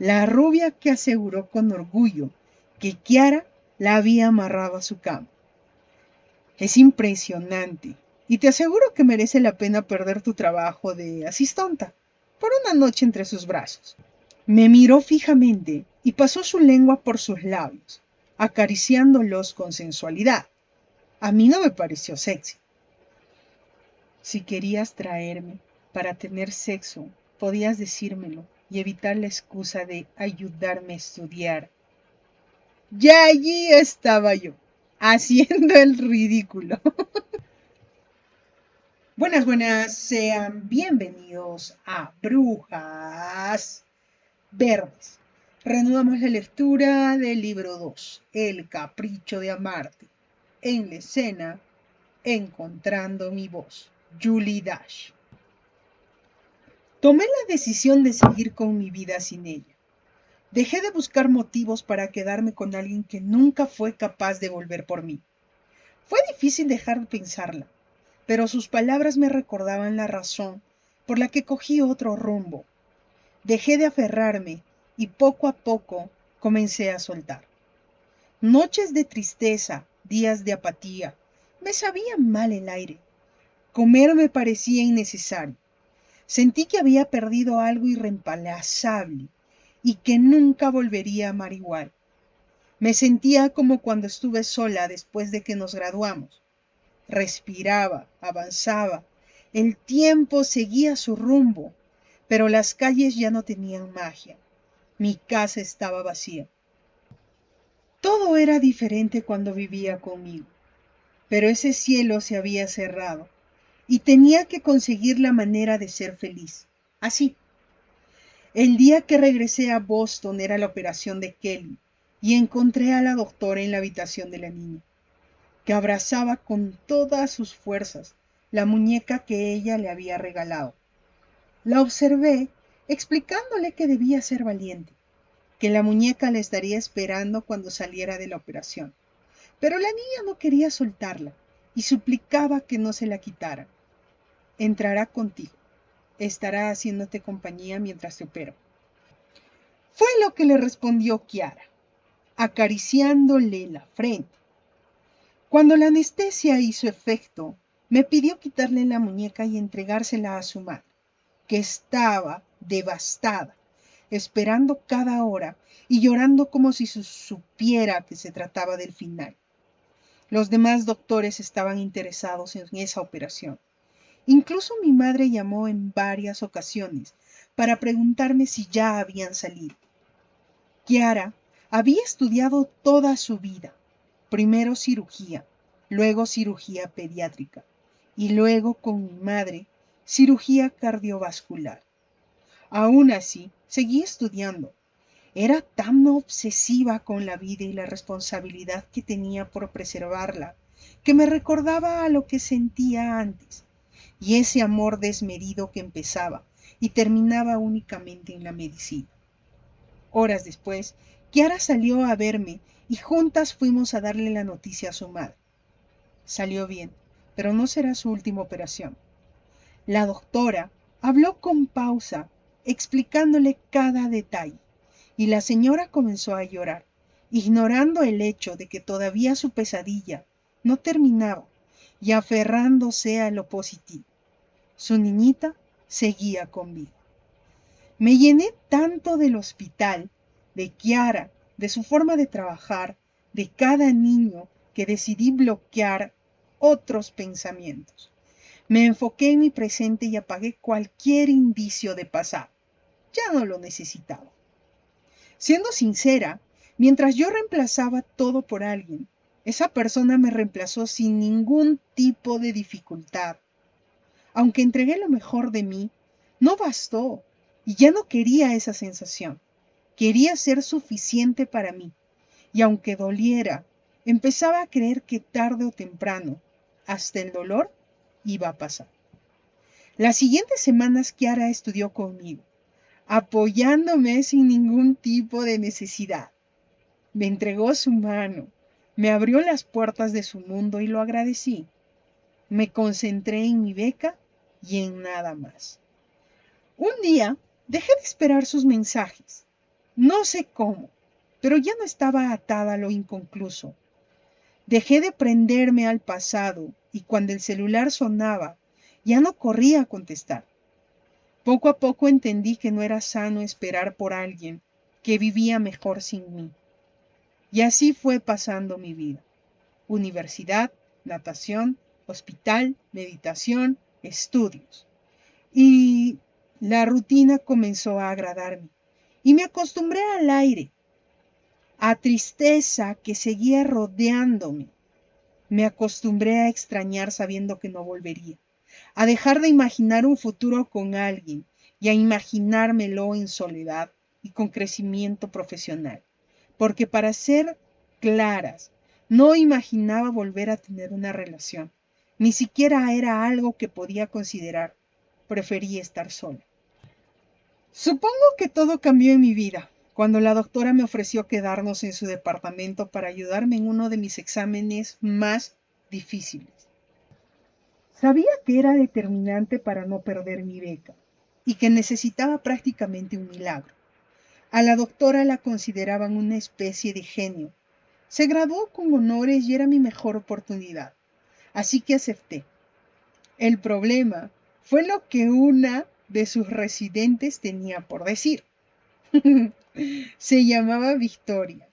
la rubia que aseguró con orgullo que Kiara la había amarrado a su cama. Es impresionante, y te aseguro que merece la pena perder tu trabajo de asistonta por una noche entre sus brazos. Me miró fijamente y pasó su lengua por sus labios, acariciándolos con sensualidad. A mí no me pareció sexy. Si querías traerme para tener sexo, podías decírmelo y evitar la excusa de ayudarme a estudiar. Ya allí estaba yo, haciendo el ridículo. Buenas, buenas, sean bienvenidos a Brujas Verdes. Reanudamos la lectura del libro 2, El capricho de amarte. En la escena, Encontrando mi voz, Julie Dash. Tomé la decisión de seguir con mi vida sin ella. Dejé de buscar motivos para quedarme con alguien que nunca fue capaz de volver por mí. Fue difícil dejar de pensarla, pero sus palabras me recordaban la razón por la que cogí otro rumbo. Dejé de aferrarme y poco a poco comencé a soltar. Noches de tristeza, días de apatía, me sabían mal el aire. Comer me parecía innecesario. Sentí que había perdido algo irreemplazable y que nunca volvería a amar igual. Me sentía como cuando estuve sola después de que nos graduamos. Respiraba, avanzaba, el tiempo seguía su rumbo, pero las calles ya no tenían magia. Mi casa estaba vacía. Todo era diferente cuando vivía conmigo, pero ese cielo se había cerrado y tenía que conseguir la manera de ser feliz. Así. El día que regresé a Boston era la operación de Kelly y encontré a la doctora en la habitación de la niña, que abrazaba con todas sus fuerzas la muñeca que ella le había regalado. La observé explicándole que debía ser valiente, que la muñeca la estaría esperando cuando saliera de la operación. Pero la niña no quería soltarla y suplicaba que no se la quitara. Entrará contigo. Estará haciéndote compañía mientras te opero. Fue lo que le respondió Kiara, acariciándole la frente. Cuando la anestesia hizo efecto, me pidió quitarle la muñeca y entregársela a su madre, que estaba devastada, esperando cada hora y llorando como si supiera que se trataba del final. Los demás doctores estaban interesados en esa operación. Incluso mi madre llamó en varias ocasiones para preguntarme si ya habían salido. Kiara había estudiado toda su vida, primero cirugía, luego cirugía pediátrica y luego con mi madre cirugía cardiovascular. Aún así, seguía estudiando. Era tan obsesiva con la vida y la responsabilidad que tenía por preservarla, que me recordaba a lo que sentía antes, y ese amor desmedido que empezaba y terminaba únicamente en la medicina. Horas después, Kiara salió a verme y juntas fuimos a darle la noticia a su madre. Salió bien, pero no será su última operación. La doctora habló con pausa, explicándole cada detalle, y la señora comenzó a llorar, ignorando el hecho de que todavía su pesadilla no terminaba y aferrándose a lo positivo. Su niñita seguía con vida. Me llené tanto del hospital, de Kiara, de su forma de trabajar, de cada niño, que decidí bloquear otros pensamientos. Me enfoqué en mi presente y apagué cualquier indicio de pasado. Ya no lo necesitaba. Siendo sincera, mientras yo reemplazaba todo por alguien, esa persona me reemplazó sin ningún tipo de dificultad. Aunque entregué lo mejor de mí, no bastó y ya no quería esa sensación. Quería ser suficiente para mí y aunque doliera, empezaba a creer que tarde o temprano, hasta el dolor, iba a pasar. Las siguientes semanas Kiara estudió conmigo, apoyándome sin ningún tipo de necesidad. Me entregó su mano, me abrió las puertas de su mundo y lo agradecí. Me concentré en mi beca y en nada más. Un día dejé de esperar sus mensajes. No sé cómo, pero ya no estaba atada a lo inconcluso. Dejé de prenderme al pasado y cuando el celular sonaba, ya no corría a contestar. Poco a poco entendí que no era sano esperar por alguien que vivía mejor sin mí. Y así fue pasando mi vida. Universidad, natación, hospital, meditación, estudios. Y la rutina comenzó a agradarme. Y me acostumbré al aire, a tristeza que seguía rodeándome. Me acostumbré a extrañar sabiendo que no volvería, a dejar de imaginar un futuro con alguien y a imaginármelo en soledad y con crecimiento profesional. Porque para ser claras, no imaginaba volver a tener una relación. Ni siquiera era algo que podía considerar. Preferí estar sola. Supongo que todo cambió en mi vida cuando la doctora me ofreció quedarnos en su departamento para ayudarme en uno de mis exámenes más difíciles. Sabía que era determinante para no perder mi beca y que necesitaba prácticamente un milagro. A la doctora la consideraban una especie de genio. Se graduó con honores y era mi mejor oportunidad. Así que acepté. El problema fue lo que una de sus residentes tenía por decir. Se llamaba Victoria.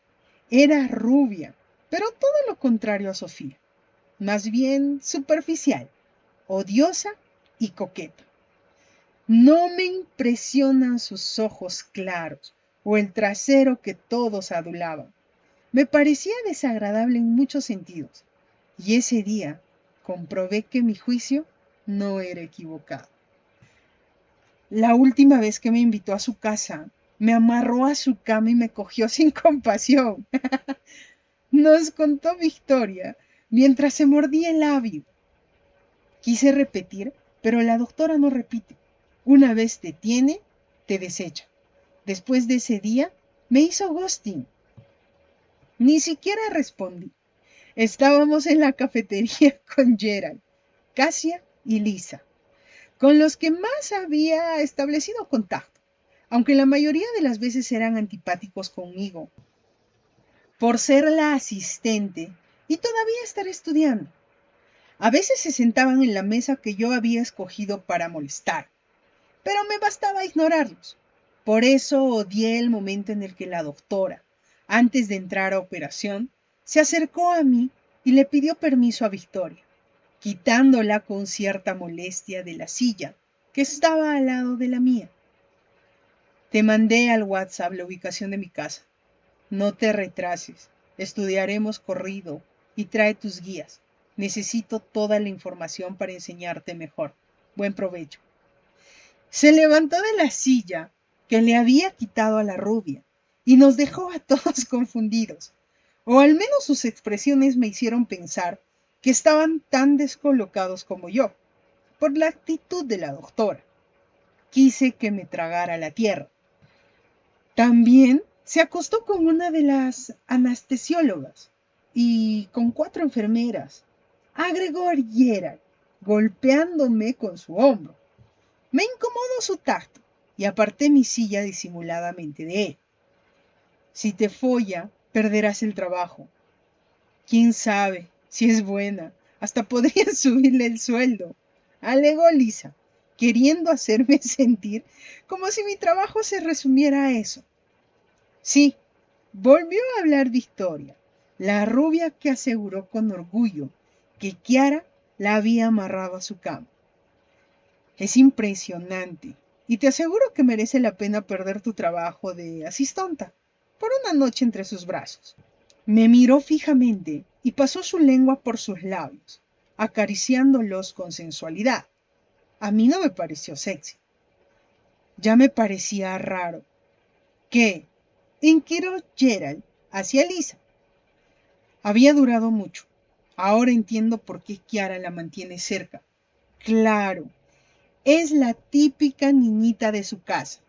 Era rubia, pero todo lo contrario a Sofía. Más bien superficial, odiosa y coqueta. No me impresionan sus ojos claros o el trasero que todos adulaban. Me parecía desagradable en muchos sentidos, y ese día comprobé que mi juicio no era equivocado. La última vez que me invitó a su casa, me amarró a su cama y me cogió sin compasión. Nos contó Victoria mientras se mordía el labio. Quise repetir, pero la doctora no repite. Una vez te tiene, te desecha. Después de ese día, me hizo ghosting. Ni siquiera respondí. Estábamos en la cafetería con Gerald, Casia y Lisa, con los que más había establecido contacto, aunque la mayoría de las veces eran antipáticos conmigo, por ser la asistente y todavía estar estudiando. A veces se sentaban en la mesa que yo había escogido para molestar, pero me bastaba ignorarlos. Por eso odié el momento en el que la doctora, antes de entrar a operación, se acercó a mí y le pidió permiso a Victoria, quitándola con cierta molestia de la silla que estaba al lado de la mía. Te mandé al WhatsApp la ubicación de mi casa. No te retrases, estudiaremos corrido y trae tus guías. Necesito toda la información para enseñarte mejor. Buen provecho. Se levantó de la silla que le había quitado a la rubia y nos dejó a todos confundidos. O al menos sus expresiones me hicieron pensar que estaban tan descolocados como yo, por la actitud de la doctora. Quise que me tragara la tierra. También se acostó con una de las anestesiólogas y con 4 enfermeras. Agregó Gerald, golpeándome con su hombro. Me incomodó su tacto y aparté mi silla disimuladamente de él. Si te folla, perderás el trabajo. ¿Quién sabe si es buena? Hasta podría subirle el sueldo, alegó Lisa, queriendo hacerme sentir como si mi trabajo se resumiera a eso. Sí, volvió a hablar Victoria, la rubia que aseguró con orgullo que Kiara la había amarrado a su cama. Es impresionante, y te aseguro que merece la pena perder tu trabajo de asistonta por una noche entre sus brazos. Me miró fijamente y pasó su lengua por sus labios, acariciándolos con sensualidad. A mí no me pareció sexy. Ya me parecía raro. ¿Qué? Inquirió Gerald hacia Lisa. Había durado mucho. Ahora entiendo por qué Kiara la mantiene cerca. Claro, es la típica niñita de su casa,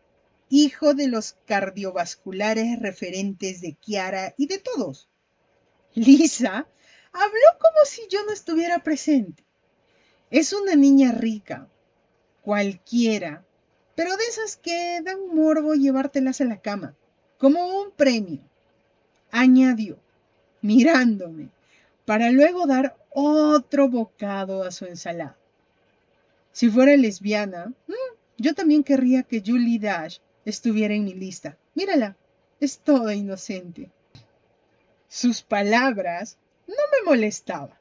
hijo de los cardiovasculares referentes de Kiara y de todos. Lisa habló como si yo no estuviera presente. Es una niña rica, cualquiera, pero de esas que dan morbo llevártelas a la cama. como un premio, añadió, mirándome, para luego dar otro bocado a su ensalada. Si fuera lesbiana, yo también querría que Julie Dash estuviera en mi lista. Mírala, es toda inocente. Sus palabras no me molestaban.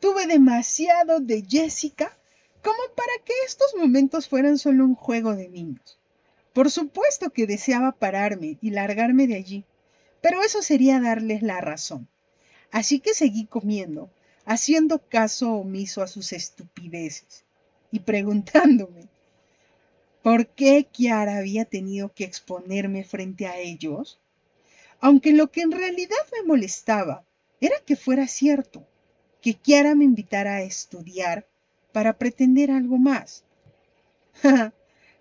Tuve demasiado de Jessica como para que estos momentos fueran solo un juego de niños. Por supuesto que deseaba pararme y largarme de allí, pero eso sería darles la razón. Así que seguí comiendo, haciendo caso omiso a sus estupideces y preguntándome por qué Kiara había tenido que exponerme frente a ellos, aunque lo que en realidad me molestaba era que fuera cierto, que Kiara me invitara a estudiar para pretender algo más.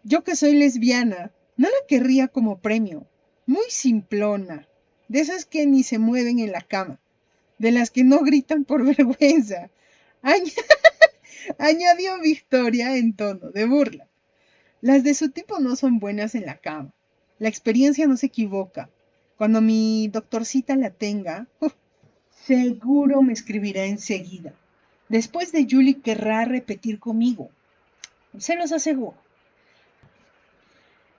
Yo que soy lesbiana, no la querría como premio, muy simplona, de esas que ni se mueven en la cama, de las que no gritan por vergüenza, añadió Victoria en tono de burla. Las de su tipo no son buenas en la cama. La experiencia no se equivoca. Cuando mi doctorcita la tenga, seguro me escribirá enseguida. Después de Julie querrá repetir conmigo. Se los aseguro.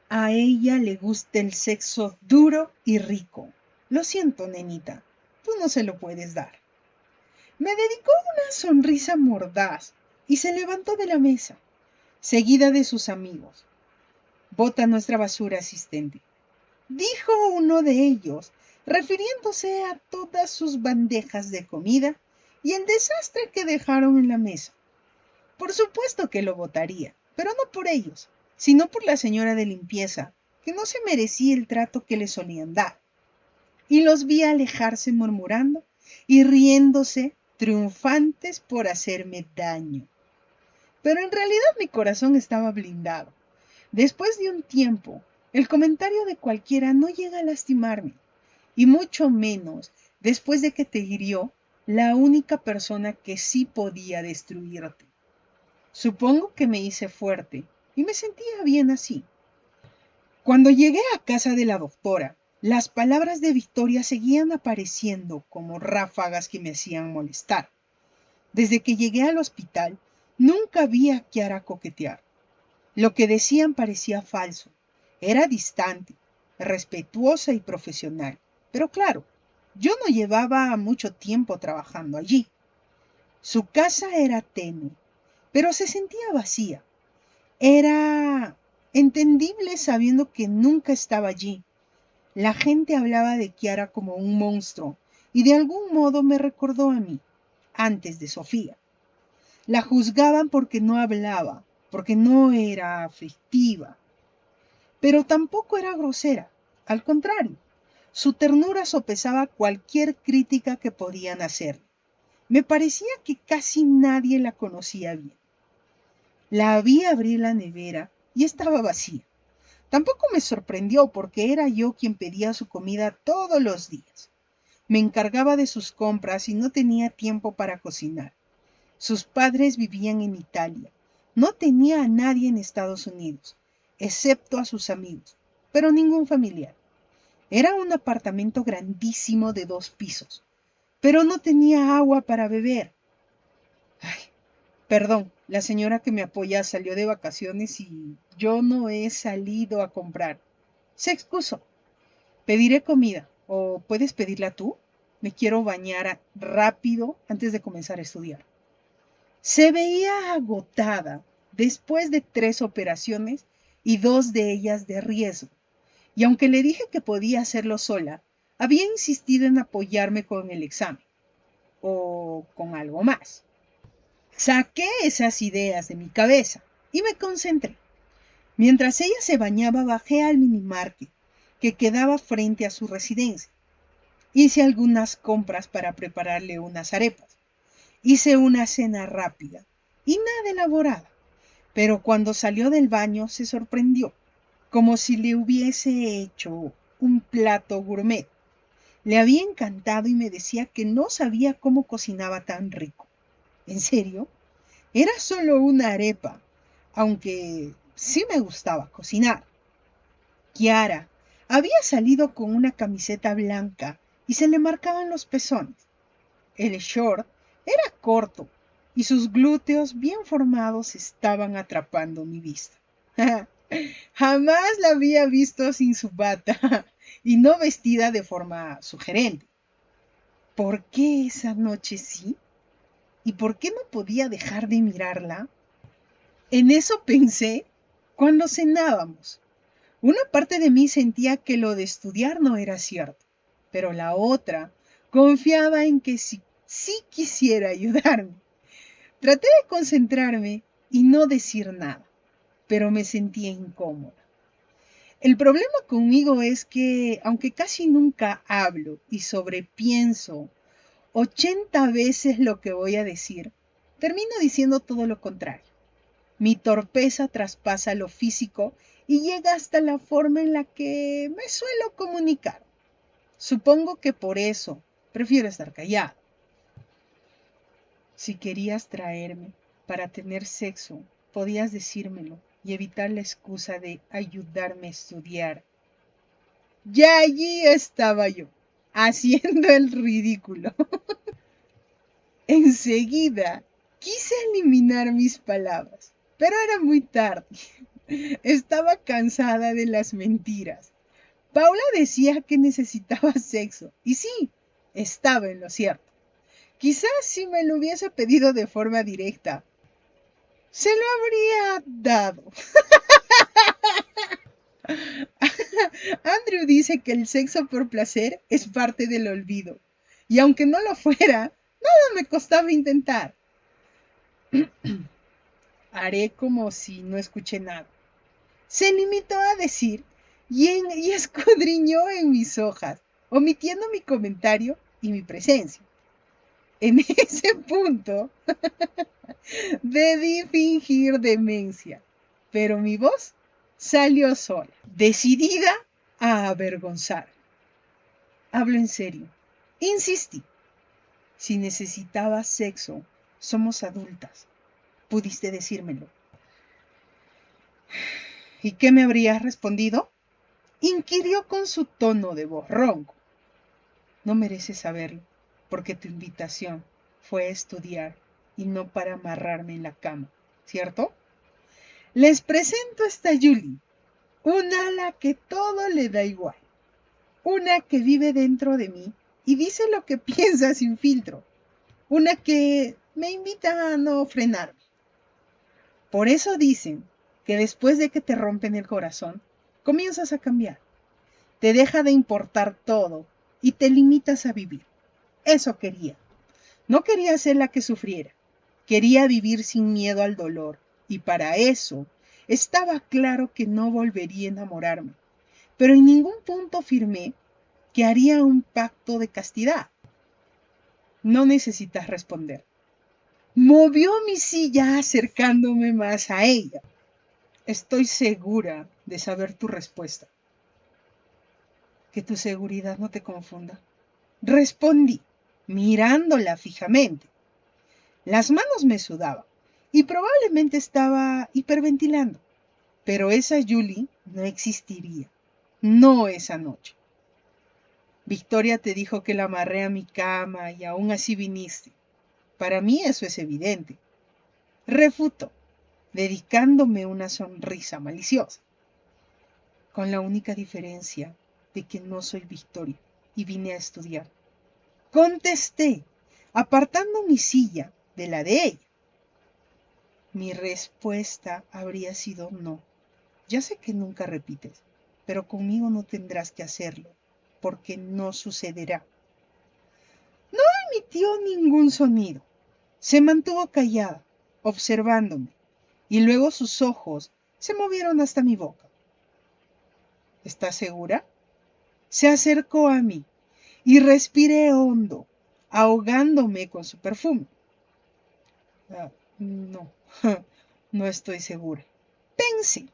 A ella le gusta el sexo duro y rico. Lo siento, nenita. Tú no se lo puedes dar. Me dedicó una sonrisa mordaz y se levantó de la mesa, seguida de sus amigos. Bota nuestra basura, asistente, dijo uno de ellos, refiriéndose a todas sus bandejas de comida y el desastre que dejaron en la mesa. Por supuesto que lo votaría, pero no por ellos, sino por la señora de limpieza, que no se merecía el trato que le solían dar. Y los vi alejarse murmurando y riéndose, triunfantes por hacerme daño. Pero en realidad mi corazón estaba blindado. Después de un tiempo, el comentario de cualquiera no llega a lastimarme, y mucho menos después de que te hirió la única persona que sí podía destruirte. Supongo que me hice fuerte y me sentía bien así. Cuando llegué a casa de la doctora, las palabras de Victoria seguían apareciendo como ráfagas que me hacían molestar. Desde que llegué al hospital, nunca vi a Kiara coquetear. Lo que decían parecía falso. Era distante, respetuosa y profesional. Pero claro, yo no llevaba mucho tiempo trabajando allí. Su casa era tenue, pero se sentía vacía. Era entendible sabiendo que nunca estaba allí. La gente hablaba de Kiara como un monstruo y de algún modo me recordó a mí, antes de Sofía. La juzgaban porque no hablaba, porque no era afectiva, pero tampoco era grosera. Al contrario, su ternura sopesaba cualquier crítica que podían hacer. Me parecía que casi nadie la conocía bien. La vi abrir la nevera y estaba vacía. Tampoco me sorprendió porque era yo quien pedía su comida todos los días. Me encargaba de sus compras y no tenía tiempo para cocinar. Sus padres vivían en Italia. No tenía a nadie en Estados Unidos, excepto a sus amigos, pero ningún familiar. Era un apartamento grandísimo de 2 pisos, pero no tenía agua para beber. Ay, perdón, la señora que me apoya salió de vacaciones y yo no he salido a comprar. Se excusó. Pediré comida, o puedes pedirla tú. Me quiero bañar rápido antes de comenzar a estudiar. Se veía agotada después de 3 operaciones y 2 de ellas de riesgo. Y aunque le dije que podía hacerlo sola, había insistido en apoyarme con el examen o con algo más. Saqué esas ideas de mi cabeza y me concentré. Mientras ella se bañaba, bajé al minimarket que quedaba frente a su residencia. Hice algunas compras para prepararle unas arepas. Hice una cena rápida y nada elaborada, pero cuando salió del baño se sorprendió, como si le hubiese hecho un plato gourmet. Le había encantado y me decía que no sabía cómo cocinaba tan rico. ¿En serio? Era solo una arepa, aunque sí me gustaba cocinar. Kiara, Había salido con una camiseta blanca y se le marcaban los pezones. El short era corto y sus glúteos bien formados estaban atrapando mi vista. Jamás la había visto sin su bata y no vestida de forma sugerente. ¿Por qué esa noche sí? ¿Y por qué no podía dejar de mirarla? En eso pensé cuando cenábamos. Una parte de mí sentía que lo de estudiar no era cierto, pero la otra confiaba en que sí quisiera ayudarme. Traté de concentrarme y no decir nada, pero me sentía incómoda. El problema conmigo es que, aunque casi nunca hablo y sobrepienso 80 veces lo que voy a decir, termino diciendo todo lo contrario. Mi torpeza traspasa lo físico y llega hasta la forma en la que me suelo comunicar. Supongo que por eso prefiero estar callado. Si querías traerme para tener sexo, podías decírmelo y evitar la excusa de ayudarme a estudiar. Ya allí estaba yo, haciendo el ridículo. Enseguida quise eliminar mis palabras, pero era muy tarde. Estaba cansada de las mentiras. Paula decía que necesitaba sexo, y sí, estaba en lo cierto. Quizás si me lo hubiese pedido de forma directa, se lo habría dado. Andrew dice que el sexo por placer es parte del olvido, y aunque no lo fuera, nada me costaba intentar. Haré como si no escuché nada. Se limitó a decir y escudriñó en mis hojas, omitiendo mi comentario y mi presencia. En ese punto debí fingir demencia, pero mi voz salió sola, decidida a avergonzar. Hablo en serio. Insistí. Si necesitabas sexo, somos adultas. Pudiste decírmelo. ¿Y qué me habrías respondido? Inquirió con su tono de voz ronco. No mereces saberlo, porque tu invitación fue a estudiar y no para amarrarme en la cama, ¿cierto? Les presento a esta Julie, una a la que todo le da igual, una que vive dentro de mí y dice lo que piensa sin filtro, una que me invita a no frenarme. Por eso dicen que después de que te rompen el corazón, comienzas a cambiar. Te deja de importar todo y te limitas a vivir. Eso quería. No quería ser la que sufriera. Quería vivir sin miedo al dolor. Y para eso estaba claro que no volvería a enamorarme. Pero en ningún punto afirmé que haría un pacto de castidad. No necesitas responder. Movió mi silla acercándome más a ella. Estoy segura de saber tu respuesta. Que tu seguridad no te confunda. Respondí, mirándola fijamente. Las manos me sudaban y probablemente estaba hiperventilando, pero esa Julie no existiría, no esa noche. Victoria te dijo que la amarré a mi cama y aún así viniste. Para mí eso es evidente. Refutó, dedicándome una sonrisa maliciosa, con la única diferencia de que no soy Victoria y vine a estudiar. Contesté, apartando mi silla de la de ella. Mi respuesta habría sido no. Ya sé que nunca repites, pero conmigo no tendrás que hacerlo, porque no sucederá. No emitió ningún sonido. Se mantuvo callada, observándome, y luego sus ojos se movieron hasta mi boca. ¿Estás segura? Se acercó a mí y respiré hondo, ahogándome con su perfume. No, no estoy segura. Pensé,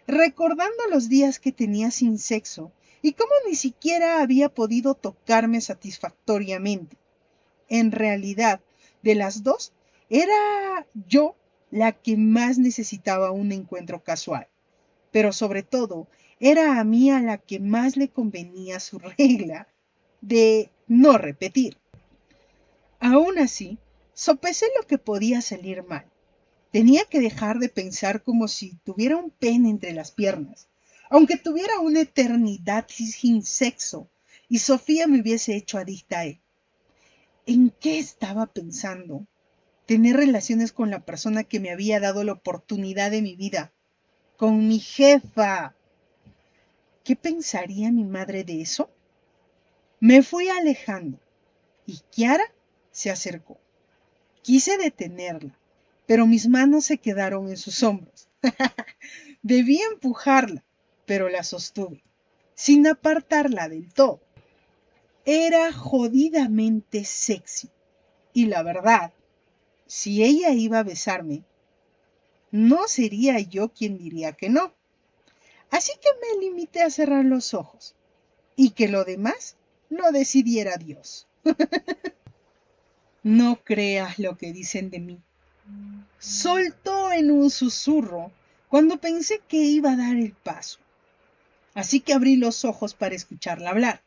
recordando los días que tenía sin sexo y cómo ni siquiera había podido tocarme satisfactoriamente. En realidad, de las dos, era yo la que más necesitaba un encuentro casual, pero sobre todo Era a mí a la que más le convenía su regla de no repetir. Aún así, sopesé lo que podía salir mal. Tenía que dejar de pensar como si tuviera un pene entre las piernas, aunque tuviera una eternidad sin sexo y Sofía me hubiese hecho adicta a él. ¿En qué estaba pensando? Tener relaciones con la persona que me había dado la oportunidad de mi vida, con mi jefa. ¿Qué pensaría mi madre de eso? Me fui alejando y Kiara se acercó. Quise detenerla, pero mis manos se quedaron en sus hombros. Debí empujarla, pero la sostuve, sin apartarla del todo. Era jodidamente sexy. Y la verdad, si ella iba a besarme, no sería yo quien diría que no. Así que me limité a cerrar los ojos y que lo demás lo decidiera Dios. No creas lo que dicen de mí. Soltó en un susurro cuando pensé que iba a dar el paso. Así que abrí los ojos para escucharla hablar.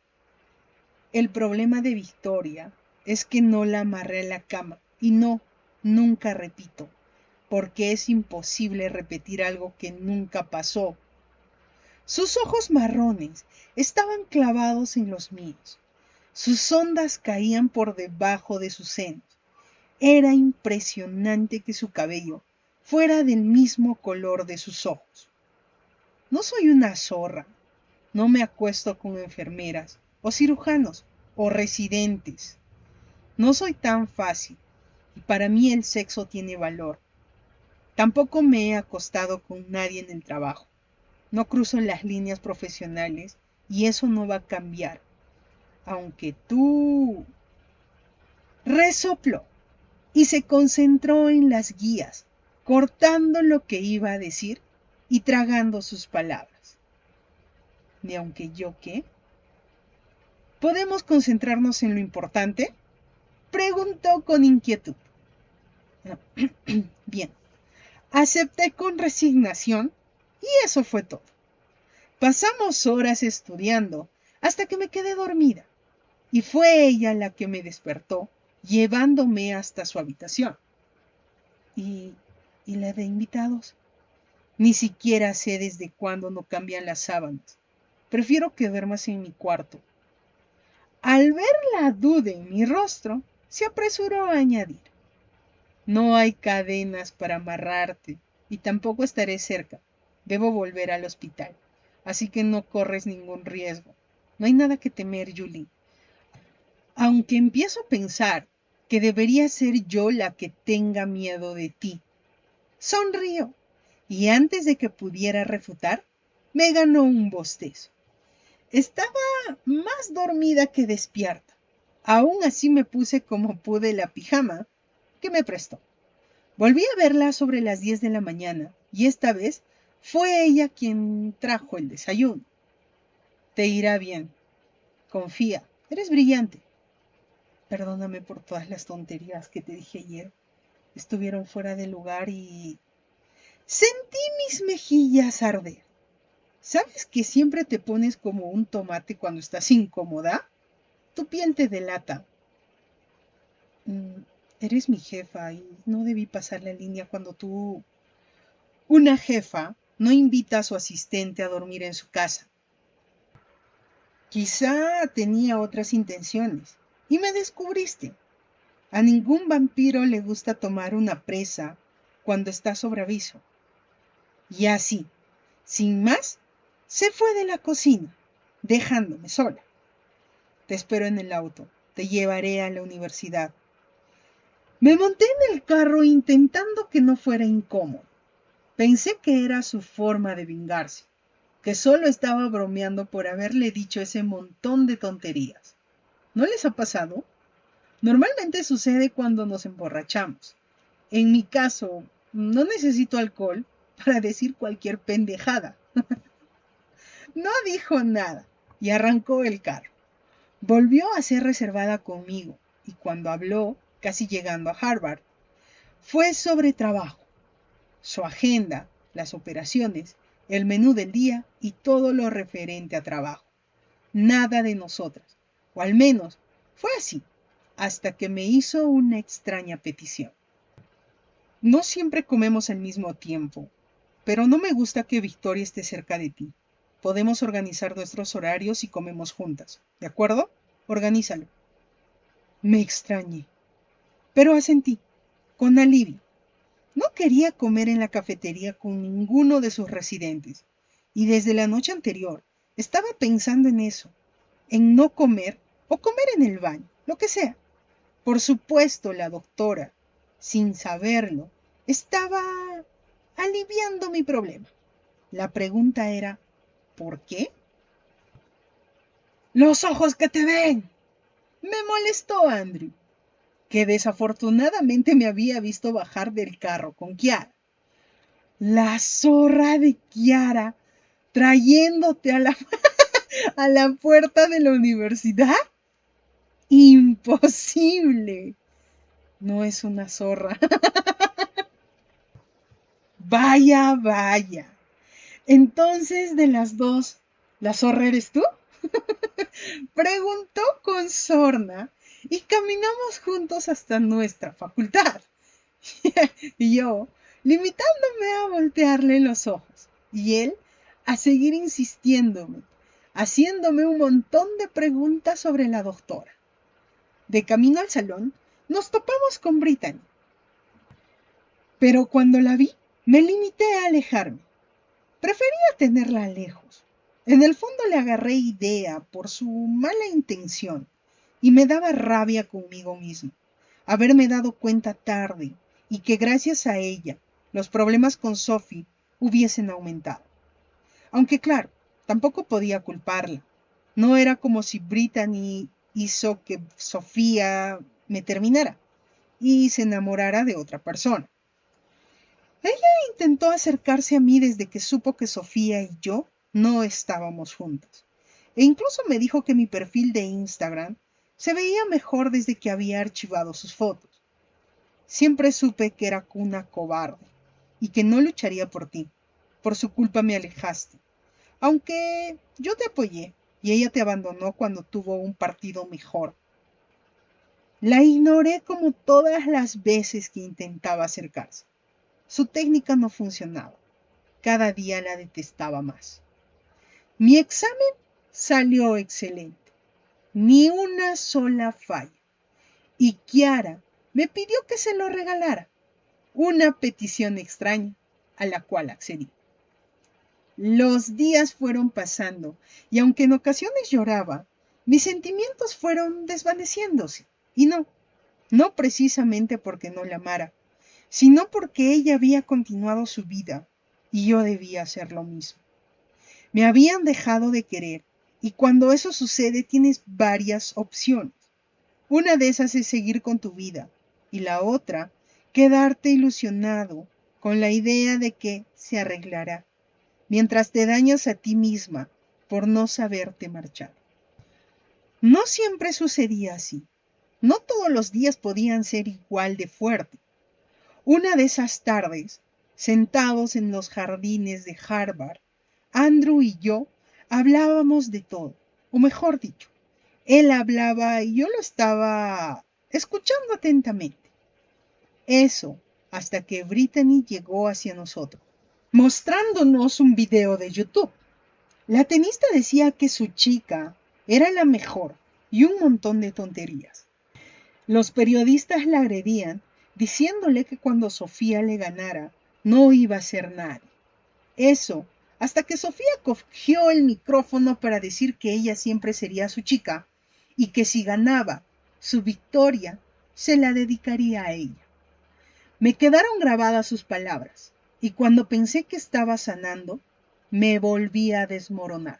El problema de Victoria es que no la amarré a la cama y no, nunca repito, porque es imposible repetir algo que nunca pasó. Sus ojos marrones estaban clavados en los míos. Sus ondas caían por debajo de sus senos. Era impresionante que su cabello fuera del mismo color de sus ojos. No soy una zorra. No me acuesto con enfermeras, o cirujanos, o residentes. No soy tan fácil, y para mí el sexo tiene valor. Tampoco me he acostado con nadie en el trabajo. No cruzo las líneas profesionales, y eso no va a cambiar. Aunque tú... Resopló, y se concentró en las guías, cortando lo que iba a decir y tragando sus palabras. ¿Ni aunque yo qué? ¿Podemos concentrarnos en lo importante? Preguntó con inquietud. Bien, acepté con resignación y eso fue todo. Pasamos horas estudiando hasta que me quedé dormida y fue ella la que me despertó llevándome hasta su habitación. ¿Y, y la de invitados? Ni siquiera sé desde cuándo no cambian las sábanas. Prefiero que duermas en mi cuarto. Al ver la duda en mi rostro, se apresuró a añadir. No hay cadenas para amarrarte y tampoco estaré cerca. Debo volver al hospital, así que no corres ningún riesgo. No hay nada que temer, Julie. Aunque empiezo a pensar que debería ser yo la que tenga miedo de ti. Sonrió y antes de que pudiera refutar, me ganó un bostezo. Estaba más dormida que despierta. Aún así me puse como pude la pijama que me prestó. Volví a verla sobre las 10 de la mañana y esta vez fue ella quien trajo el desayuno. Te irá bien. Confía, eres brillante. Perdóname por todas las tonterías que te dije ayer. Estuvieron fuera de lugar y... Sentí mis mejillas arder. ¿Sabes que siempre te pones como un tomate cuando estás incómoda? Tu piel te delata. Mm, Eres mi jefa y no debí pasar la línea cuando tú... Una jefa no invita a su asistente a dormir en su casa. Quizá tenía otras intenciones y me descubriste. A ningún vampiro le gusta tomar una presa cuando está sobre aviso. Y así, sin más, se fue de la cocina, dejándome sola. Te espero en el auto, te llevaré a la universidad. Me monté en el carro intentando que no fuera incómodo. Pensé que era su forma de vengarse, que solo estaba bromeando por haberle dicho ese montón de tonterías. ¿No les ha pasado? Normalmente sucede cuando nos emborrachamos. En mi caso, no necesito alcohol para decir cualquier pendejada. No dijo nada y arrancó el carro. Volvió a ser reservada conmigo y cuando habló, casi llegando a Harvard, fue sobre trabajo, su agenda, las operaciones el menú del día y todo lo referente a trabajo. Nada de nosotras, o al menos fue así, hasta que me hizo una extraña petición. No siempre comemos al mismo tiempo, pero no me gusta que Victoria esté cerca de ti. Podemos organizar nuestros horarios y comemos juntas, ¿de acuerdo? Organízalo. Me extrañé, pero asentí, con alivio. No quería comer en la cafetería con ninguno de sus residentes, y desde la noche anterior estaba pensando en eso, en no comer o comer en el baño, lo que sea. Por supuesto, la doctora, sin saberlo, estaba aliviando mi problema. La pregunta era, ¿por qué? Los ojos que te ven. Me molestó Andrew, que desafortunadamente me había visto bajar del carro con Kiara. La zorra de Kiara trayéndote a la puerta de la universidad. Imposible. No es una zorra. Vaya, vaya. Entonces, de las dos, ¿la zorra eres tú? Preguntó con sorna y caminamos juntos hasta nuestra facultad. Y yo, limitándome a voltearle los ojos, y él a seguir insistiéndome, haciéndome un montón de preguntas sobre la doctora. De camino al salón, nos topamos con Brittany. Pero cuando la vi, me limité a alejarme. Prefería tenerla lejos. En el fondo le agarré idea por su mala intención y me daba rabia conmigo mismo haberme dado cuenta tarde y que gracias a ella los problemas con Sophie hubiesen aumentado. Aunque claro, tampoco podía culparla. No era como si Brittany hizo que Sofía me terminara y se enamorara de otra persona. Ella intentó acercarse a mí desde que supo que Sofía y yo no estábamos juntas. E incluso me dijo que mi perfil de Instagram se veía mejor desde que había archivado sus fotos. Siempre supe que era una cobarde y que no lucharía por ti. Por su culpa me alejaste. Aunque yo te apoyé y ella te abandonó cuando tuvo un partido mejor. La ignoré como todas las veces que intentaba acercarse. Su técnica no funcionaba. Cada día la detestaba más. Mi examen salió excelente. Ni una sola falla. Y Kiara me pidió que se lo regalara. Una petición extraña a la cual accedí. Los días fueron pasando y aunque en ocasiones lloraba, mis sentimientos fueron desvaneciéndose. Y no precisamente porque no la amara, sino porque ella había continuado su vida y yo debía hacer lo mismo. Me habían dejado de querer y cuando eso sucede tienes varias opciones. Una de esas es seguir con tu vida y la otra, quedarte ilusionado con la idea de que se arreglará, mientras te dañas a ti misma por no saberte marchar. No siempre sucedía así. No todos los días podían ser igual de fuertes. Una de esas tardes, sentados en los jardines de Harvard, Andrew y yo hablábamos de todo, o mejor dicho, él hablaba y yo lo estaba escuchando atentamente. Eso, hasta que Brittany llegó hacia nosotros, mostrándonos un video de YouTube. La tenista decía que su chica era la mejor y un montón de tonterías. Los periodistas la agredían diciéndole que cuando Sofía le ganara no iba a ser nadie. Eso, hasta que Sofía cogió el micrófono para decir que ella siempre sería su chica y que si ganaba su victoria se la dedicaría a ella. Me quedaron grabadas sus palabras y cuando pensé que estaba sanando, me volví a desmoronar.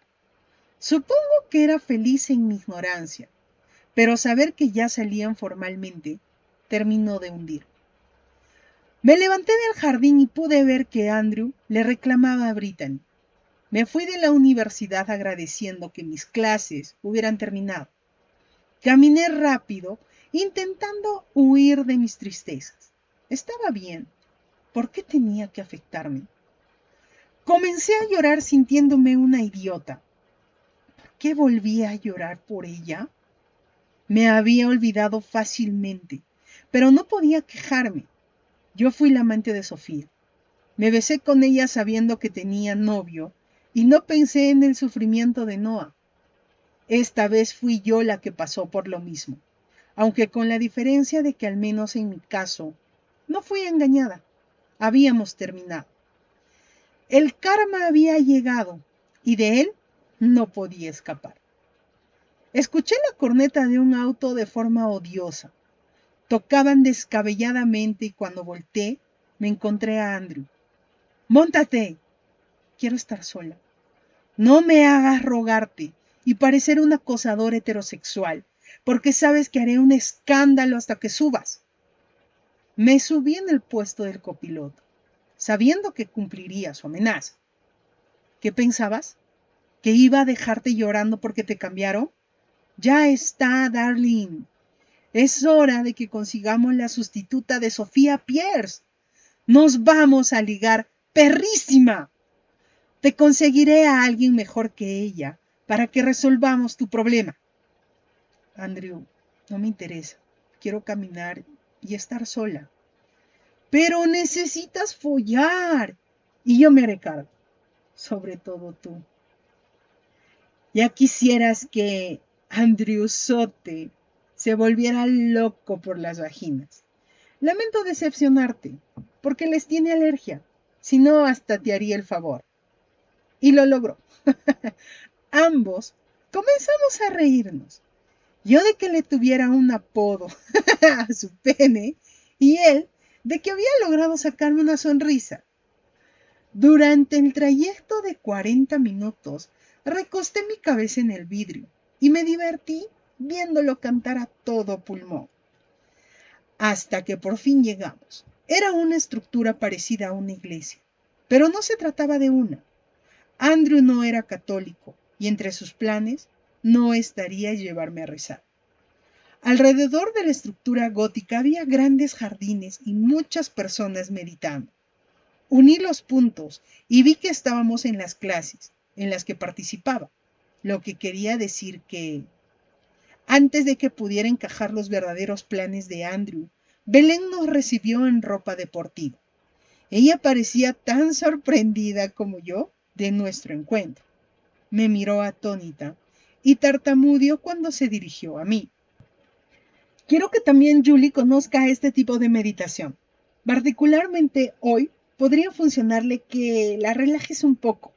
Supongo que era feliz en mi ignorancia, pero saber que ya salían formalmente terminó de hundir. Me levanté del jardín y pude ver que Andrew le reclamaba a Brittany. Me fui de la universidad agradeciendo que mis clases hubieran terminado. Caminé rápido, intentando huir de mis tristezas. Estaba bien. ¿Por qué tenía que afectarme? Comencé a llorar sintiéndome una idiota. ¿Por qué volví a llorar por ella? Me había olvidado fácilmente, pero no podía quejarme. Yo fui la amante de Sofía. Me besé con ella sabiendo que tenía novio y no pensé en el sufrimiento de Noah. Esta vez fui yo la que pasó por lo mismo, aunque con la diferencia de que al menos en mi caso no fui engañada. Habíamos terminado. El karma había llegado y de él no podía escapar. Escuché la corneta de un auto de forma odiosa. Tocaban descabelladamente y cuando volteé me encontré a Andrew. ¡Móntate! Quiero estar sola. No me hagas rogarte y parecer un acosador heterosexual, porque sabes que haré un escándalo hasta que subas. Me subí en el puesto del copiloto, sabiendo que cumpliría su amenaza. ¿Qué pensabas? ¿Que iba a dejarte llorando porque te cambiaron? Ya está, darling. Es hora de que consigamos la sustituta de Sofía Pierce. Nos vamos a ligar perrísima. Te conseguiré a alguien mejor que ella para que resolvamos tu problema. Andrew, no me interesa. Quiero caminar y estar sola. Pero necesitas follar. Y yo me haré cargo. Sobre todo tú. Ya quisieras que Andrew Sote se volviera loco por las vaginas. Lamento decepcionarte, porque les tiene alergia. Si no, hasta te haría el favor. Y lo logró. Ambos comenzamos a reírnos. Yo de que le tuviera un apodo a su pene y él de que había logrado sacarme una sonrisa. Durante el trayecto de 40 minutos recosté mi cabeza en el vidrio y me divertí viéndolo cantar a todo pulmón. Hasta que por fin llegamos. Era una estructura parecida a una iglesia, pero no se trataba de una. Andrew no era católico y entre sus planes no estaría llevarme a rezar. Alrededor de la estructura gótica había grandes jardines y muchas personas meditando. Uní los puntos y vi que estábamos en las clases en las que participaba, lo que quería decir que, antes de que pudiera encajar los verdaderos planes de Andrew, Belén nos recibió en ropa deportiva. Ella parecía tan sorprendida como yo de nuestro encuentro. Me miró atónita y tartamudeó cuando se dirigió a mí. Quiero que también Julie conozca este tipo de meditación. Particularmente hoy podría funcionarle que la relajes un poco.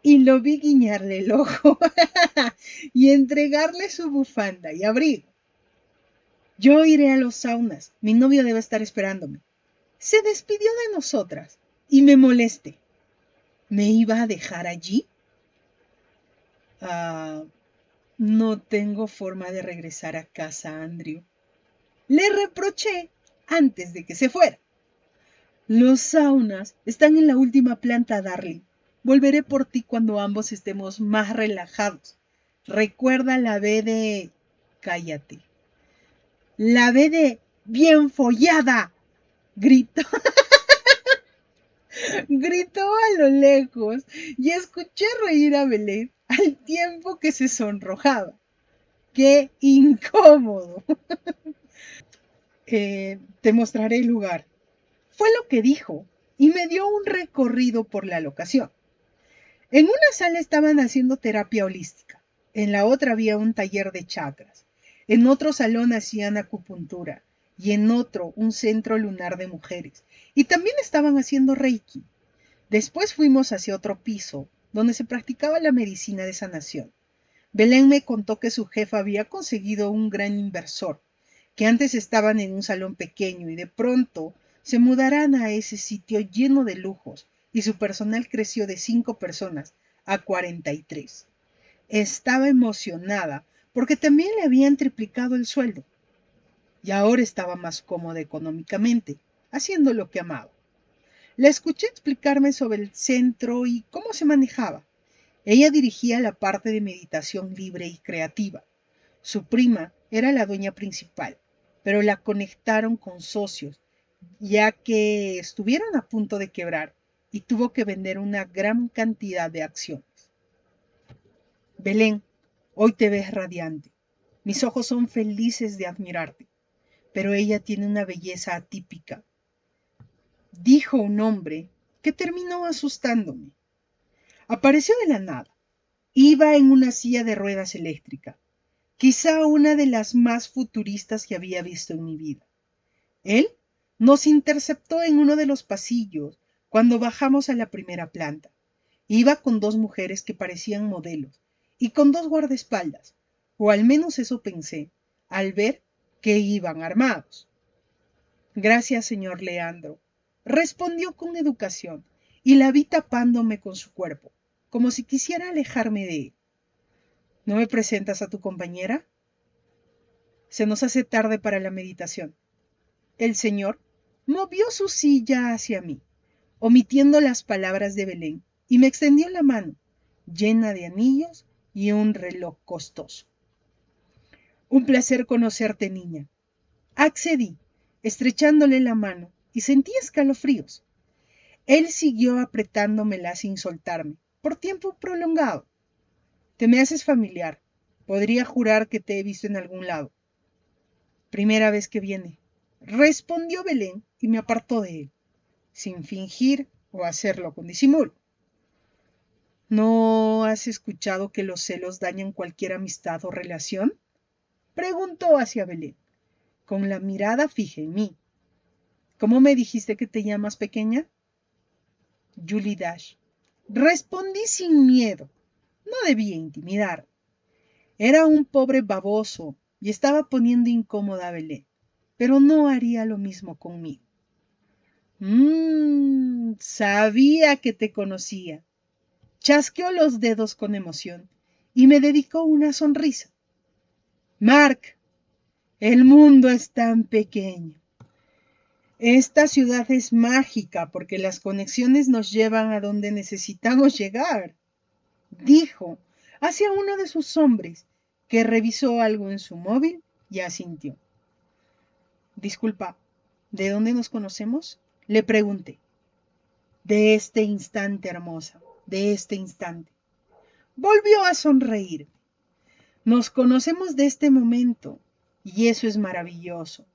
Y lo vi guiñarle el ojo y entregarle su bufanda y abrigo. Yo iré a los saunas. Mi novio debe estar esperándome. Se despidió de nosotras y me molesté. ¿Me iba a dejar allí? No tengo forma de regresar a casa, Andrew. Le reproché antes de que se fuera. Los saunas están en la última planta, darling. Volveré por ti cuando ambos estemos más relajados. Recuerda la B de... Cállate. La B de... Bien follada. Gritó. Gritó a lo lejos y escuché reír a Belén al tiempo que se sonrojaba. ¡Qué incómodo! Te mostraré el lugar. Fue lo que dijo y me dio un recorrido por la locación. En una sala estaban haciendo terapia holística, en la otra había un taller de chakras, en otro salón hacían acupuntura y en otro un centro lunar de mujeres y también estaban haciendo reiki. Después fuimos hacia otro piso donde se practicaba la medicina de sanación. Belén me contó que su jefa había conseguido un gran inversor, que antes estaban en un salón pequeño y de pronto se mudarán a ese sitio lleno de lujos y su personal creció de 5 personas a 43. Estaba emocionada porque también le habían triplicado el sueldo y ahora estaba más cómoda económicamente, haciendo lo que amaba. La escuché explicarme sobre el centro y cómo se manejaba. Ella dirigía la parte de meditación libre y creativa. Su prima era la dueña principal, pero la conectaron con socios, ya que estuvieron a punto de quebrar y tuvo que vender una gran cantidad de acciones. Belén, hoy te ves radiante. Mis ojos son felices de admirarte, pero ella tiene una belleza atípica, dijo un hombre que terminó asustándome. Apareció de la nada. Iba en una silla de ruedas eléctrica, quizá una de las más futuristas que había visto en mi vida. Él nos interceptó en uno de los pasillos cuando bajamos a la primera planta. Iba con dos mujeres que parecían modelos y con dos guardaespaldas, o al menos eso pensé, al ver que iban armados. Gracias, señor Leandro, respondió con educación, y la vi tapándome con su cuerpo, como si quisiera alejarme de él. ¿No me presentas a tu compañera? Se nos hace tarde para la meditación. El señor movió su silla hacia mí, omitiendo las palabras de Belén, y me extendió la mano, llena de anillos y un reloj costoso. Un placer conocerte, niña. Accedí, estrechándole la mano, y sentí escalofríos. Él siguió apretándomela sin soltarme, por tiempo prolongado. Te me haces familiar. Podría jurar que te he visto en algún lado. Primera vez que viene, respondió Belén y me apartó de él, sin fingir o hacerlo con disimulo. ¿No has escuchado que los celos dañan cualquier amistad o relación? Preguntó hacia Belén, con la mirada fija en mí. ¿Cómo me dijiste que te llamas, pequeña? Julie Dash. Respondí sin miedo. No debía intimidar. Era un pobre baboso y estaba poniendo incómoda a Belén, pero no haría lo mismo conmigo. Sabía que te conocía. Chasqueó los dedos con emoción y me dedicó una sonrisa. Mark, el mundo es tan pequeño. Esta ciudad es mágica porque las conexiones nos llevan a donde necesitamos llegar, dijo hacia uno de sus hombres, que revisó algo en su móvil y asintió. Disculpa, ¿de dónde nos conocemos? Le pregunté. De este instante, hermosa, de este instante. Volvió a sonreír. Nos conocemos de este momento y eso es maravilloso.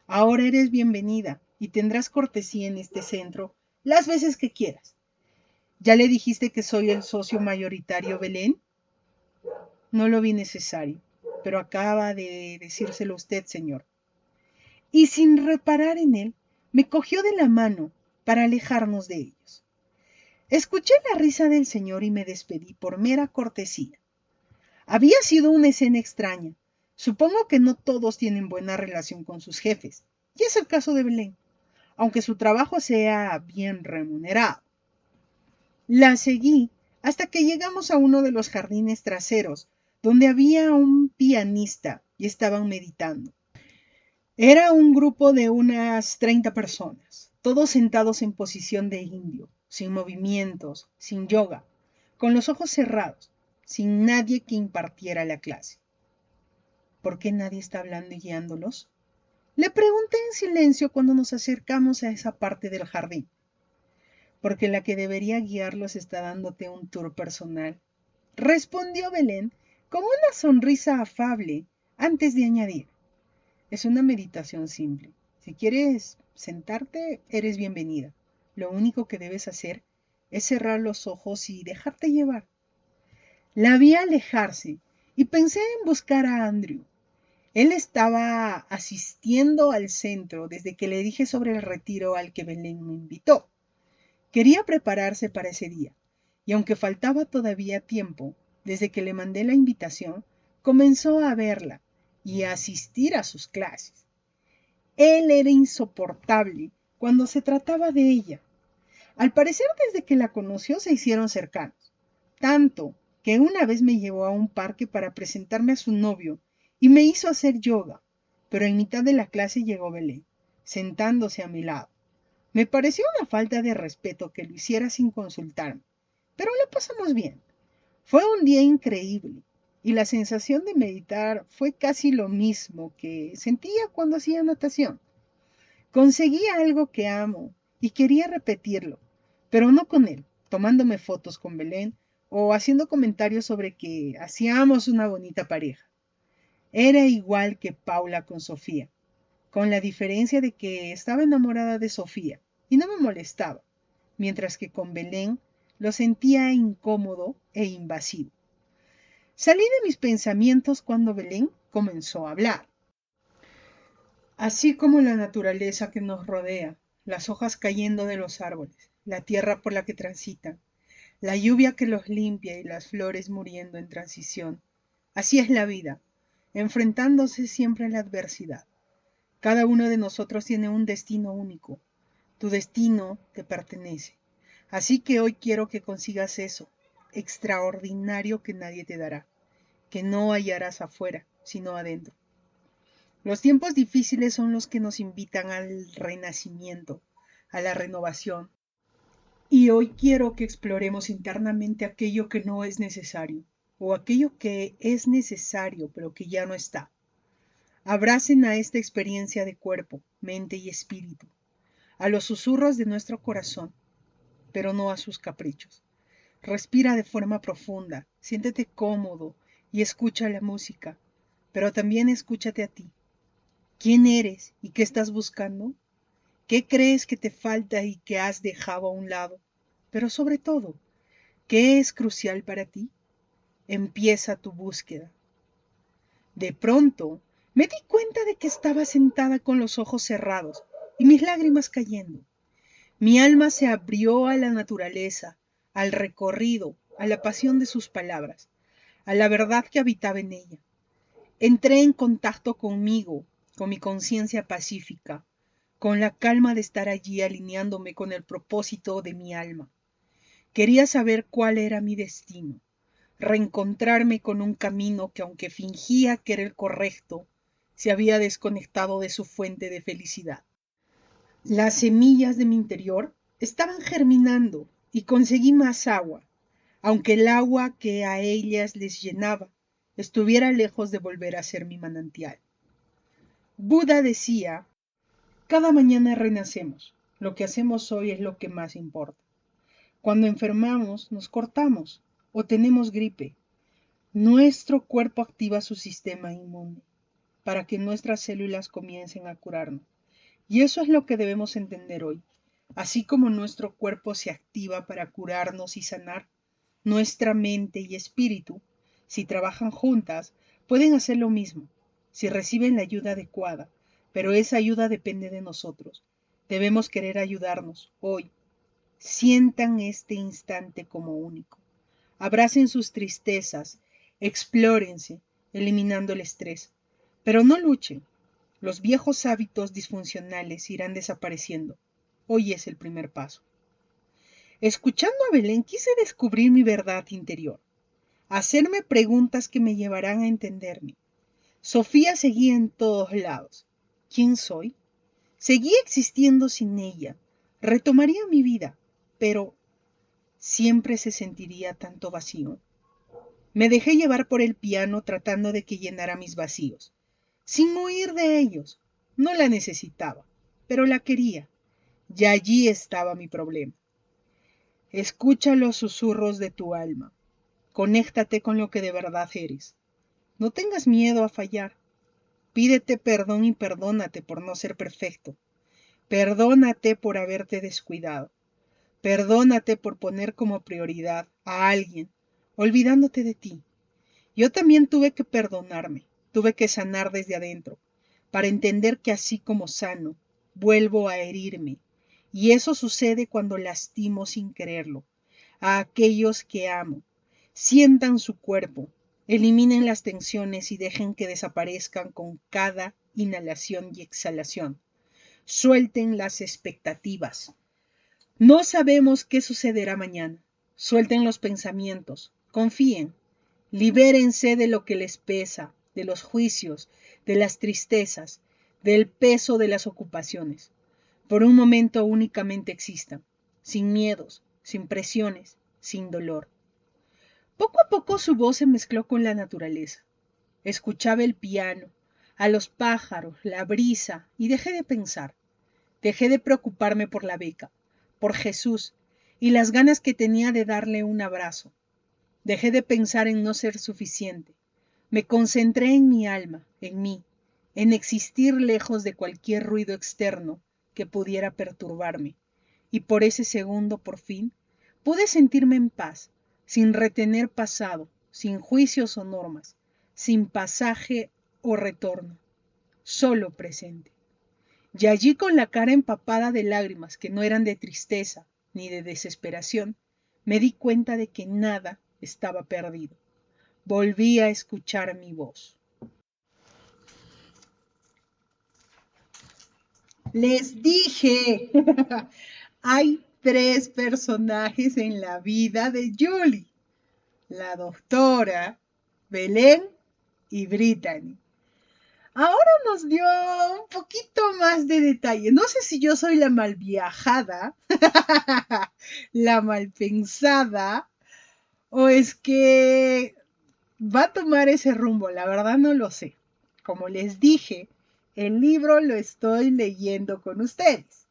Ahora eres bienvenida y tendrás cortesía en este centro las veces que quieras. ¿Ya le dijiste que soy el socio mayoritario, Belén? No lo vi necesario, pero acaba de decírselo usted, señor. Y sin reparar en él, me cogió de la mano para alejarnos de ellos. Escuché la risa del señor y me despedí por mera cortesía. Había sido una escena extraña. Supongo que no todos tienen buena relación con sus jefes, y es el caso de Belén, aunque su trabajo sea bien remunerado. La seguí hasta que llegamos a uno de los jardines traseros, donde había un pianista y estaban meditando. Era un grupo de unas 30 personas, todos sentados en posición de indio, sin movimientos, sin yoga, con los ojos cerrados, sin nadie que impartiera la clase. ¿Por qué nadie está hablando y guiándolos? Le pregunté en silencio cuando nos acercamos a esa parte del jardín. Porque la que debería guiarlos está dándote un tour personal, respondió Belén con una sonrisa afable antes de añadir. Es una meditación simple. Si quieres sentarte, eres bienvenida. Lo único que debes hacer es cerrar los ojos y dejarte llevar. La vi alejarse y pensé en buscar a Andrew. Él estaba asistiendo al centro desde que le dije sobre el retiro al que Belén me invitó. Quería prepararse para ese día, y aunque faltaba todavía tiempo, desde que le mandé la invitación, comenzó a verla y a asistir a sus clases. Él era insoportable cuando se trataba de ella. Al parecer, desde que la conoció se hicieron cercanos, tanto que una vez me llevó a un parque para presentarme a su novio y me hizo hacer yoga, pero en mitad de la clase llegó Belén, sentándose a mi lado. Me pareció una falta de respeto que lo hiciera sin consultarme, pero la pasamos bien. Fue un día increíble y la sensación de meditar fue casi lo mismo que sentía cuando hacía natación. Conseguí algo que amo y quería repetirlo, pero no con él, tomándome fotos con Belén o haciendo comentarios sobre que hacíamos una bonita pareja. Era igual que Paula con Sofía, con la diferencia de que estaba enamorada de Sofía y no me molestaba, mientras que con Belén lo sentía incómodo e invasivo. Salí de mis pensamientos cuando Belén comenzó a hablar. Así como la naturaleza que nos rodea, las hojas cayendo de los árboles, la tierra por la que transitan, la lluvia que los limpia y las flores muriendo en transición. Así es la vida, enfrentándose siempre a la adversidad. Cada uno de nosotros tiene un destino único. Tu destino te pertenece. Así que hoy quiero que consigas eso, extraordinario que nadie te dará, que no hallarás afuera, sino adentro. Los tiempos difíciles son los que nos invitan al renacimiento, a la renovación. Y hoy quiero que exploremos internamente aquello que no es necesario, o aquello que es necesario pero que ya no está. Abracen a esta experiencia de cuerpo, mente y espíritu, a los susurros de nuestro corazón, pero no a sus caprichos. Respira de forma profunda, siéntete cómodo y escucha la música, pero también escúchate a ti. ¿Quién eres y qué estás buscando? ¿Qué crees que te falta y que has dejado a un lado? Pero sobre todo, ¿qué es crucial para ti? Empieza tu búsqueda. De pronto, me di cuenta de que estaba sentada con los ojos cerrados y mis lágrimas cayendo. Mi alma se abrió a la naturaleza, al recorrido, a la pasión de sus palabras, a la verdad que habitaba en ella. Entré en contacto conmigo, con mi conciencia pacífica, con la calma de estar allí alineándome con el propósito de mi alma. Quería saber cuál era mi destino, reencontrarme con un camino que, aunque fingía que era el correcto, se había desconectado de su fuente de felicidad. Las semillas de mi interior estaban germinando y conseguí más agua, aunque el agua que a ellas les llenaba estuviera lejos de volver a ser mi manantial. Buda decía, cada mañana renacemos, lo que hacemos hoy es lo que más importa. Cuando enfermamos, nos cortamos o tenemos gripe. Nuestro cuerpo activa su sistema inmune para que nuestras células comiencen a curarnos. Y eso es lo que debemos entender hoy. Así como nuestro cuerpo se activa para curarnos y sanar, nuestra mente y espíritu, si trabajan juntas, pueden hacer lo mismo, si reciben la ayuda adecuada, pero esa ayuda depende de nosotros. Debemos querer ayudarnos hoy. Sientan este instante como único. Abracen sus tristezas, explórense, eliminando el estrés. Pero no luchen. Los viejos hábitos disfuncionales irán desapareciendo. Hoy es el primer paso. Escuchando a Belén quise descubrir mi verdad interior, hacerme preguntas que me llevarán a entenderme. Sofía seguía en todos lados. ¿Quién soy? Seguía existiendo sin ella. Retomaría mi vida, pero siempre se sentiría tanto vacío. Me dejé llevar por el piano tratando de que llenara mis vacíos, sin huir de ellos. No la necesitaba, pero la quería. Y allí estaba mi problema. Escucha los susurros de tu alma. Conéctate con lo que de verdad eres. No tengas miedo a fallar. Pídete perdón y perdónate por no ser perfecto. Perdónate por haberte descuidado. Perdónate por poner como prioridad a alguien, olvidándote de ti. Yo también tuve que perdonarme, tuve que sanar desde adentro, para entender que así como sano, vuelvo a herirme. Y eso sucede cuando lastimo sin quererlo a aquellos que amo. Sientan su cuerpo, eliminen las tensiones y dejen que desaparezcan con cada inhalación y exhalación. Suelten las expectativas. No sabemos qué sucederá mañana. Suelten los pensamientos. Confíen. Libérense de lo que les pesa, de los juicios, de las tristezas, del peso de las ocupaciones. Por un momento únicamente existan, sin miedos, sin presiones, sin dolor. Poco a poco su voz se mezcló con la naturaleza. Escuchaba el piano, a los pájaros, la brisa, y dejé de pensar. Dejé de preocuparme por la beca, por Jesús, y las ganas que tenía de darle un abrazo. Dejé de pensar en no ser suficiente. Me concentré en mi alma, en mí, en existir lejos de cualquier ruido externo que pudiera perturbarme. Y por ese segundo, por fin, pude sentirme en paz, sin retener pasado, sin juicios o normas, sin pasaje o retorno, solo presente. Y allí con la cara empapada de lágrimas que no eran de tristeza ni de desesperación, me di cuenta de que nada estaba perdido. Volví a escuchar mi voz. Les dije, hay tres personajes en la vida de Julie: la doctora, Belén y Brittany. Ahora nos dio un poquito más de detalle. No sé si yo soy la mal viajada, la mal pensada, o es que va a tomar ese rumbo. La verdad no lo sé. Como les dije, el libro lo estoy leyendo con ustedes.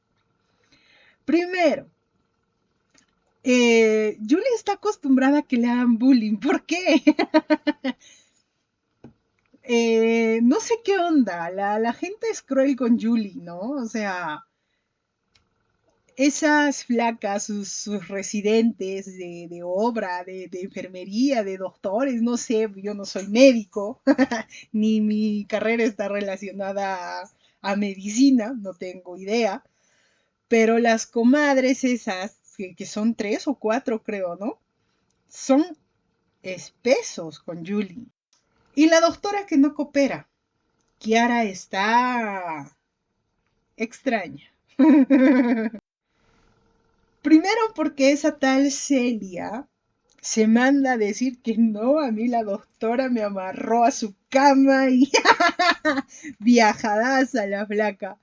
Primero, Julie está acostumbrada a que le hagan bullying. ¿Por qué? No sé qué onda. La gente es cruel con Julie, ¿no? O sea, esas flacas, sus residentes de obra, de enfermería, de doctores, no sé, yo no soy médico, ni mi carrera está relacionada a medicina, no tengo idea, pero las comadres esas, que son tres o cuatro creo, ¿no? Son espesos con Julie. Y la doctora que no coopera, Kiara, está extraña. Primero porque esa tal Celia se manda a decir que no, a mí la doctora me amarró a su cama y viajadaza la flaca.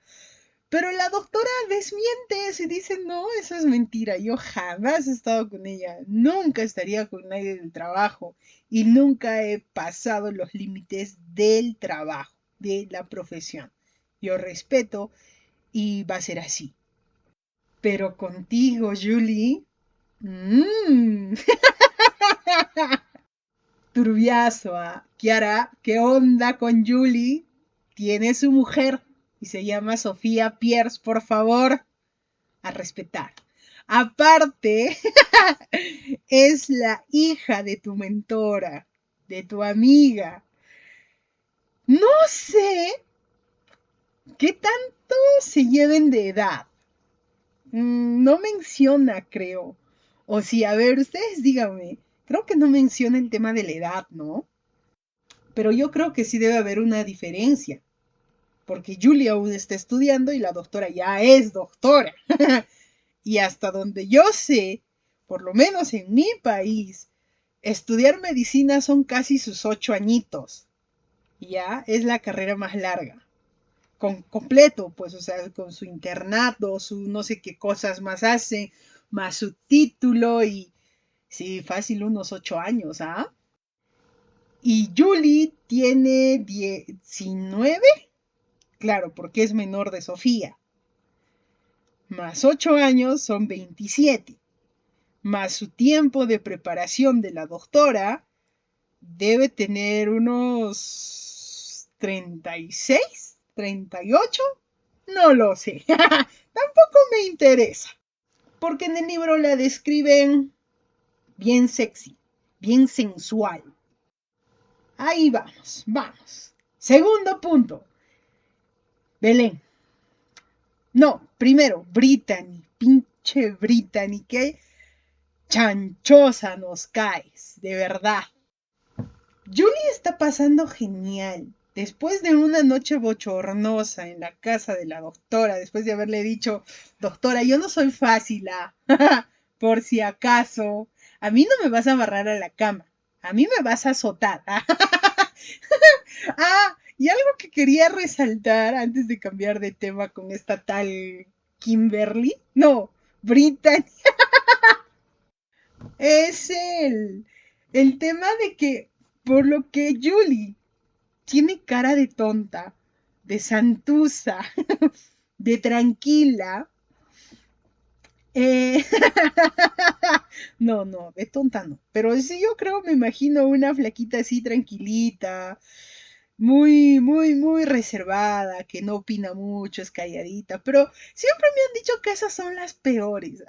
Pero la doctora desmiente, se dice, no, eso es mentira, yo jamás he estado con ella, nunca estaría con nadie del trabajo y nunca he pasado los límites del trabajo, de la profesión. Yo respeto y va a ser así. Pero contigo, Julie, mmm, turbiazo, ¿ah? Kiara, ¿qué onda con Julie? Tiene su mujer y se llama Sofía Pierce, por favor, a respetar. Aparte, es la hija de tu mentora, de tu amiga. No sé qué tanto se lleven de edad. No menciona, creo. O sí, a ver, ustedes díganme. Creo que no menciona el tema de la edad, ¿no? Pero yo creo que sí debe haber una diferencia. Porque Julia aún está estudiando y la doctora ya es doctora. Y hasta donde yo sé, por lo menos en mi país, estudiar medicina son casi sus 8 añitos. Ya es la carrera más larga. Completo, pues, o sea, con su internato, su no sé qué cosas más hace, más su título y sí, fácil unos 8 años, ¿ah? Y Julie tiene 19, claro, porque es menor de Sofía, más 8 años son 27, más su tiempo de preparación de la doctora debe tener unos 36, 38, no lo sé, tampoco me interesa, porque en el libro la describen bien sexy, bien sensual. Ahí vamos, vamos. Segundo punto, Belén. No, primero, Brittany, pinche Brittany, qué chanchosa nos caes, de verdad. Julie está pasando genial. Después de una noche bochornosa en la casa de la doctora, después de haberle dicho, doctora, yo no soy fácil, por si acaso, a mí no me vas a amarrar a la cama, a mí me vas a azotar. Y algo que quería resaltar antes de cambiar de tema con esta tal Kimberly, no, Brittany, es el tema de que por lo que Julie tiene cara de tonta, de santuza, de tranquila, Eh, no, no, de tonta no. Pero sí, yo creo, me imagino una flaquita así tranquilita, muy reservada, que no opina mucho, es calladita. Pero siempre me han dicho que esas son las peores.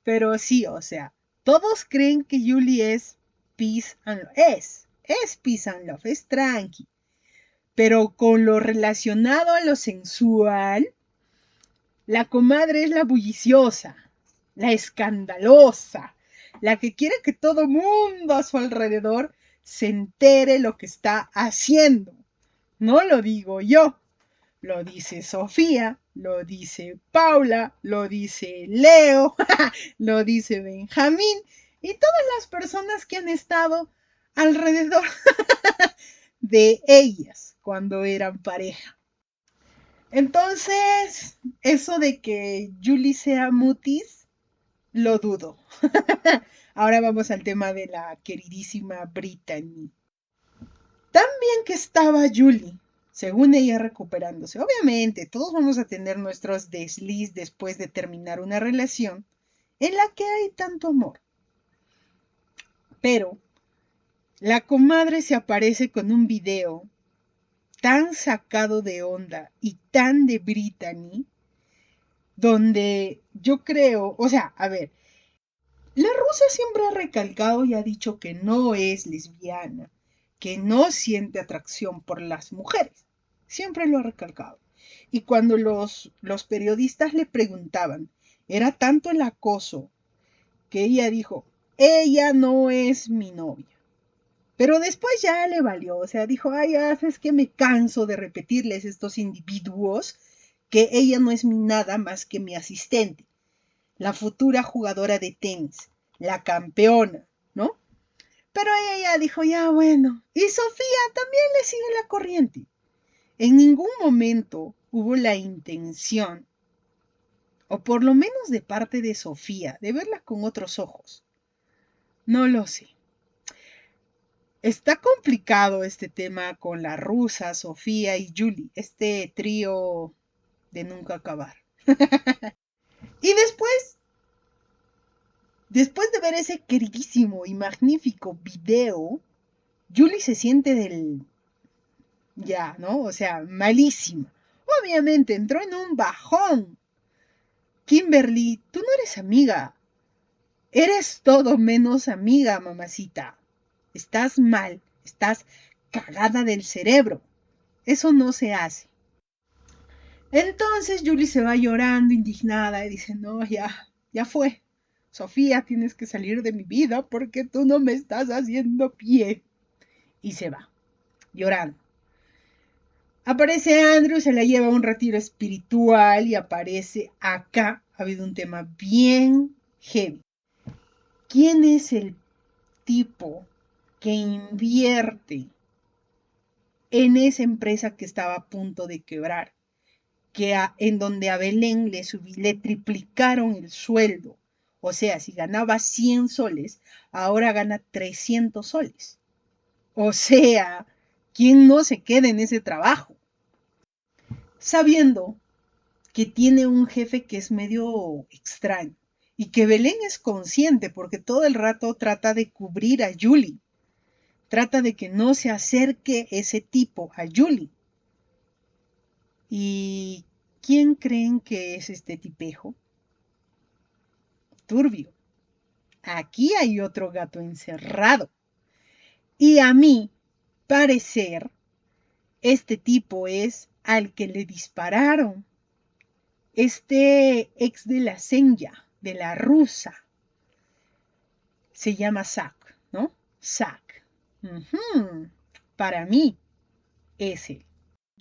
Pero sí, o sea, todos creen que Julie es peace and love. Es peace and love, es tranqui. Pero con lo relacionado a lo sensual, la comadre es la bulliciosa, la escandalosa, la que quiere que todo mundo a su alrededor se entere lo que está haciendo. No lo digo yo, lo dice Sofía, lo dice Paula, lo dice Leo, lo dice Benjamín y todas las personas que han estado alrededor de ellas cuando eran pareja. Entonces, eso de que Julie sea mutis, lo dudo. Ahora vamos al tema de la queridísima Brittany. Tan bien que estaba Julie, según ella recuperándose. Obviamente, todos vamos a tener nuestros desliz después de terminar una relación en la que hay tanto amor. Pero la comadre se aparece con un video tan sacado de onda y tan de Brittany, donde yo creo, o sea, a ver, la rusa siempre ha recalcado y ha dicho que no es lesbiana, que no siente atracción por las mujeres. Siempre lo ha recalcado. Y cuando los periodistas le preguntaban, era tanto el acoso que ella dijo, ella no es mi novia. Pero después ya le valió, o sea, dijo, ay, ya es que me canso de repetirles a estos individuos que ella no es mi nada más que mi asistente, la futura jugadora de tenis, la campeona, ¿no? Pero ella ya dijo, ya bueno. Y Sofía también le sigue la corriente. En ningún momento hubo la intención, o por lo menos de parte de Sofía, de verla con otros ojos. No lo sé. Está complicado este tema con la rusa, Sofía y Julie, este trío de nunca acabar. Y después de ver ese queridísimo y magnífico video, Julie se siente ya, ¿no? O sea, malísima. Obviamente entró en un bajón. Kimberly, tú no eres amiga. Eres todo menos amiga, mamacita. Estás mal, estás cagada del cerebro. Eso no se hace. Entonces Julie se va llorando, indignada, y dice, no, ya fue. Sofía, tienes que salir de mi vida porque tú no me estás haciendo pie. Y se va, llorando. Aparece Andrew, se la lleva a un retiro espiritual y aparece acá. Ha habido un tema bien heavy. ¿Quién es el tipo que invierte en esa empresa que estaba a punto de quebrar? En donde a Belén le triplicaron el sueldo. O sea, si ganaba 100 soles, ahora gana 300 soles. O sea, ¿quién no se queda en ese trabajo? Sabiendo que tiene un jefe que es medio extraño y que Belén es consciente porque todo el rato trata de cubrir a Julie, trata de que no se acerque ese tipo a Julie. ¿Y quién creen que es este tipejo? Turbio. Aquí hay otro gato encerrado. Y a mi parecer, este tipo es al que le dispararon. Este ex de la Senya, de la rusa, se llama Zack, ¿no? Zack. Para mí es él.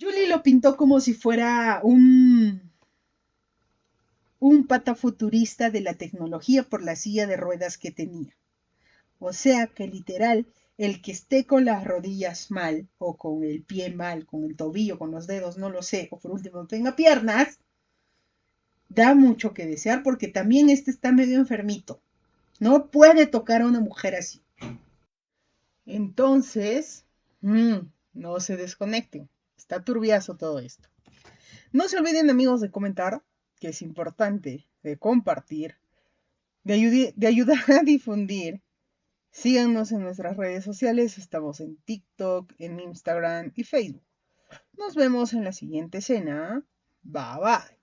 Julie lo pintó como si fuera un pata futurista de la tecnología por la silla de ruedas que tenía. O sea que literal, el que esté con las rodillas mal, o con el pie mal, con el tobillo, con los dedos, no lo sé, o por último tenga piernas, da mucho que desear porque también este está medio enfermito. No puede tocar a una mujer así. Entonces, no se desconecten. Está turbiazo todo esto. No se olviden, amigos, de comentar, que es importante, de compartir, de ayudar a difundir. Síganos en nuestras redes sociales, estamos en TikTok, en Instagram y Facebook. Nos vemos en la siguiente escena. Bye bye.